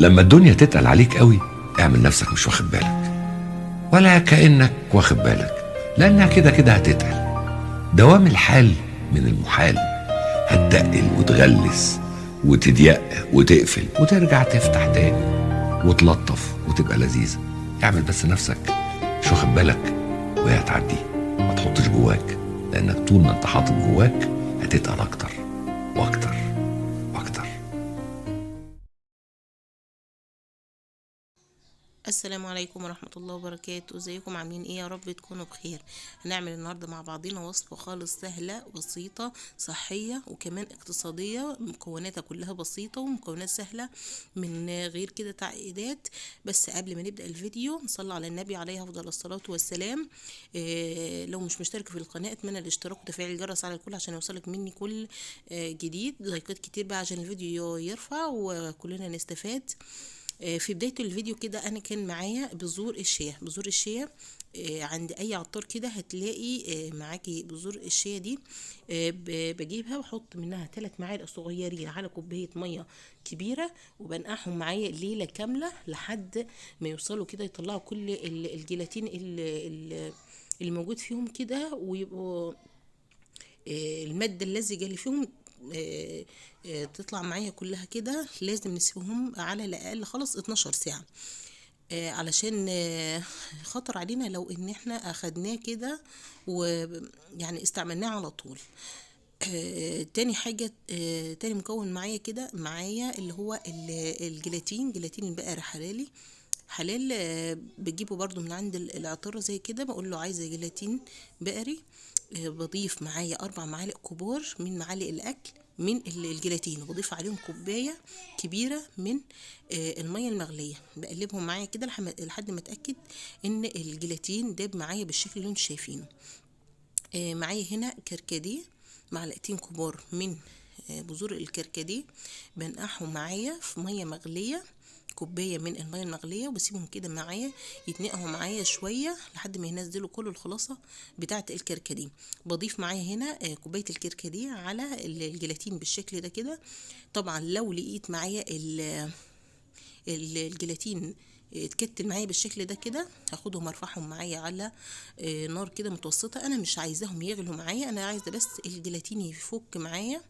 لما الدنيا تتقل عليك قوي اعمل نفسك مش واخد بالك، ولا كأنك واخد بالك، لأنها كده كده هتتقل. دوام الحال من المحال، هتتقل وتغلس وتضيق وتقفل وترجع تفتح تاني وتلطف وتبقى لذيذة. اعمل بس نفسك مش واخد بالك وهي هتعدي. ما تحطش جواك، لأنك طول ما انت حاطط جواك هتتقل أكتر وأكتر وأكتر. السلام عليكم ورحمة الله وبركاته. ازيكم عاملين ايه؟ يا رب تكونوا بخير. هنعمل النهاردة مع بعضنا وصفة خالص سهلة بسيطة صحية وكمان اقتصادية، مكوناتها كلها بسيطة ومكونات سهلة من غير كده تعقيدات. بس قبل ما نبدأ الفيديو نصلي على النبي عليه أفضل الصلاة والسلام. لو مش مشترك في القناة اتمنى الاشتراك وتفعيل الجرس على الكل عشان يوصلك مني كل جديد. لايكات كتير بقى عشان الفيديو يرفع وكلنا نستفاد. في بداية الفيديو كده انا كان معايا بذور الشيا. بذور الشيا عند اي عطار كده هتلاقي معاكي بذور الشيا دي. بجيبها واحط منها 3 معالق صغيرين على كوباية مية كبيرة، وبنقعهم معايا ليلة كاملة لحد ما يوصلوا كده يطلعوا كل الجيلاتين اللي موجود فيهم كده، ويبقوا المادة اللزجة اللي فيهم تطلع معايا كلها كده. لازم نسيبهم على الأقل خلاص 12 ساعة، علشان خطر علينا لو ان احنا اخدناه كده ويعني استعملناه على طول. تاني حاجة، تاني مكون معايا كده معايا اللي هو الجيلاتين. جيلاتين البقري حلالي حلال. بجيبه برضو من عند العطارة زي كده، بقول له عايزة جيلاتين بقري. بضيف معايا 4 معالق كبار من معالق الأكل من الجيلاتين، وبضيف عليهم كوباية كبيرة من المية المغلية. بقلبهم معايا كده لحد ما اتأكد ان الجيلاتين داب معايا بالشكل اللي انتوا شايفينه. معايا هنا كركديه، معلقتين كبار من بذور الكركديه. بنقعهم معايا في مية مغلية، كوباية من المية المغلية، وبسيبهم كده معايا يتنقعوا معايا شوية لحد ما ينزلوا كل الخلاصة بتاعة الكركديه. بضيف معايا هنا كوباية الكركديه على الجيلاتين بالشكل ده كده. طبعا لو لقيت معايا الجيلاتين اتكتل معايا بالشكل ده كده، هاخدهم ارفعهم معايا على نار كده متوسطة. انا مش عايزاهم يغلوا معايا، انا عايزة بس الجيلاتين يفك معايا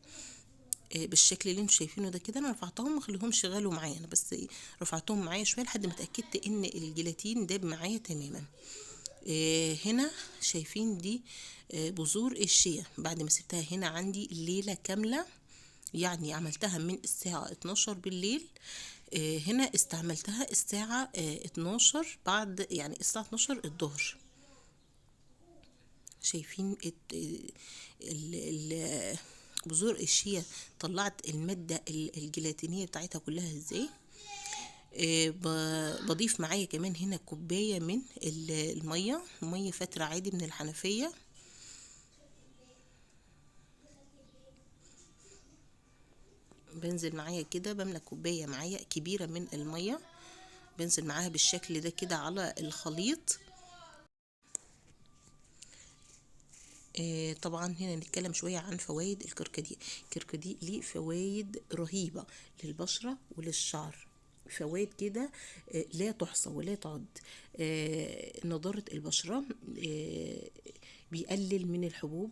بالشكل اللي انتوا شايفينه ده كده. انا رفعتهم ما خليهمش يغلوا معايا، انا بس رفعتهم معايا شويه لحد ما اتاكدت ان الجيلاتين داب معايا تماما. هنا شايفين دي بذور الشيا بعد ما سبتها هنا عندي ليله كامله، يعني عملتها من الساعه 12 بالليل. هنا استعملتها الساعه 12 بعد، يعني الساعه 12 الظهر. شايفين بذور الشيا طلعت المادة الجيلاتينية بتاعتها كلها ازاي. بضيف معايا كمان هنا كوباية من المية فترة عادي من الحنفية. بنزل معايا كده، بملى كوباية معايا كبيرة من المية، بنزل معاها بالشكل ده كده على الخليط. طبعا هنا نتكلم شوية عن فوائد الكركديه. الكركديه ليه فوائد رهيبة للبشرة وللشعر، فوائد كده لا تحصى ولا تعد. نضارة البشرة، بيقلل من الحبوب،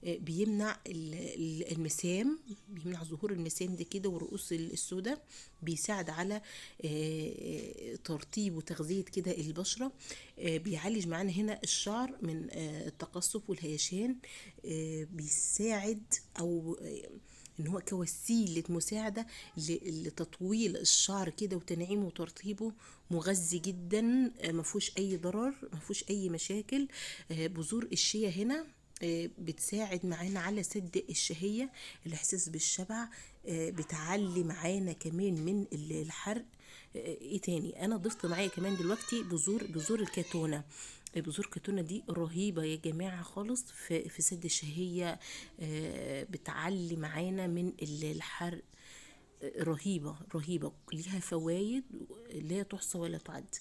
بيمنع المسام، بيمنع ظهور المسام دي كده والرؤوس السوداء. بيساعد على ترطيب وتغذية كده البشرة. بيعالج معانا هنا الشعر من التقصف والهيشان. بيساعد او ان هو كوسيلة مساعدة لتطويل الشعر كده وتنعيمه وترطيبه. مغذي جدا، مفهوش اي ضرر، مفهوش اي مشاكل. بذور الشيا هنا بتساعد معانا على سد الشهية، الإحساس بالشبع. بتعلي معانا كمان من الحرق. ايه تاني انا ضفت معايا كمان دلوقتي بذور الكاتونة. بذور الكاتونة دي رهيبة يا جماعة خالص في سد الشهية. بتعلي معانا من الحرق. رهيبة رهيبة، ليها فوائد لا تحصى ولا تعد.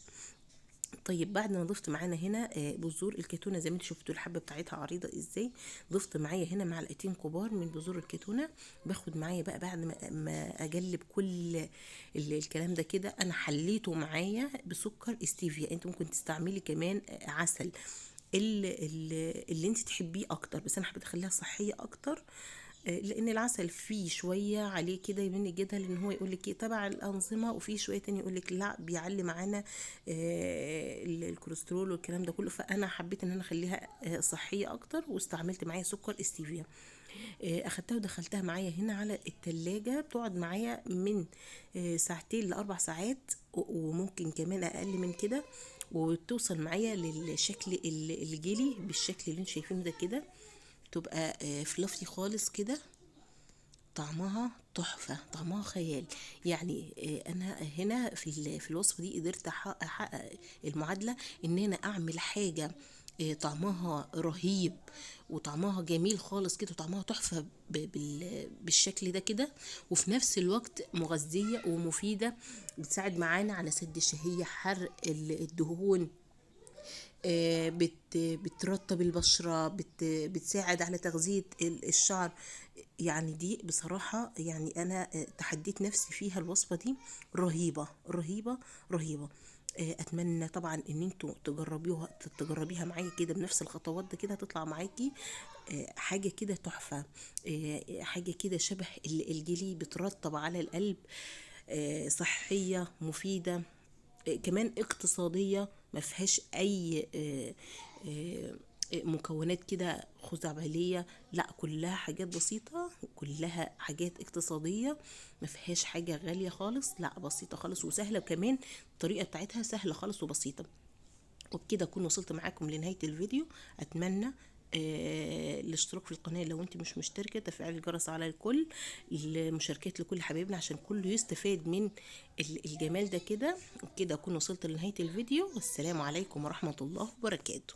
طيب بعد ما ضفت معانا هنا بذور الكتونه زي ما انتوا شفتوا الحبه بتاعتها عريضه ازاي، ضفت معايا هنا معلقتين كبار من بذور الكتونه. باخد معايا بقى بعد ما اجلب كل الكلام ده كده، انا حليته معايا بسكر استيفيا. انت ممكن تستعملي كمان عسل اللي انت تحبيه اكتر، بس انا حبيت اخليها صحيه اكتر. لان العسل فيه شويه عليه كده يمين الجدل ان هو يقول لك تبع الانظمه، وفيه شويه تاني يقول لك لا بيعلي معانا الكوليسترول والكلام ده كله. فانا حبيت ان انا اخليها صحيه اكتر، واستعملت معايا سكر استيفيا. اخدتها ودخلتها معايا هنا على التلاجة، بتقعد معايا من ساعتين ل4 ساعات، وممكن كمان اقل من كده، وبتوصل معايا للشكل الجيلي بالشكل اللي انتوا شايفينه ده كده. تبقى فلافي خالص كده، طعمها تحفة، طعمها خيال. يعني انا هنا في الوصفة دي قدرت احقق المعادلة ان انا اعمل حاجة طعمها رهيب وطعمها جميل خالص كده، وطعمها تحفة بالشكل ده كده، وفي نفس الوقت مغذية ومفيدة، بتساعد معانا على سد الشهية، حرق الدهون، بترطب البشرة، بتساعد على تغذية الشعر. يعني دي بصراحة يعني أنا تحديت نفسي فيها. الوصفة دي رهيبة رهيبة رهيبة. اتمنى طبعا ان انتوا تجربيها معايا كده بنفس الخطوات ده كده، هتطلع معاكي حاجة كده تحفة، حاجة كده شبه الجلي، بترطب على القلب، صحية مفيدة، كمان اقتصادية، ما فيهاش اي مكونات كده خزعبلية، لا كلها حاجات بسيطة، كلها حاجات اقتصادية، ما فيهاش حاجة غالية خالص، لا بسيطة خالص وسهلة، وكمان الطريقة بتاعتها سهلة خالص وبسيطة. وبكده اكون وصلت معاكم لنهاية الفيديو. اتمنى الاشتراك في القناة لو انت مش مشتركة، تفعيل الجرس على الكل، المشاركات لكل حبايبنا عشان كله يستفاد من الجمال ده كده. وبكده اكون وصلت لنهاية الفيديو، والسلام عليكم ورحمة الله وبركاته.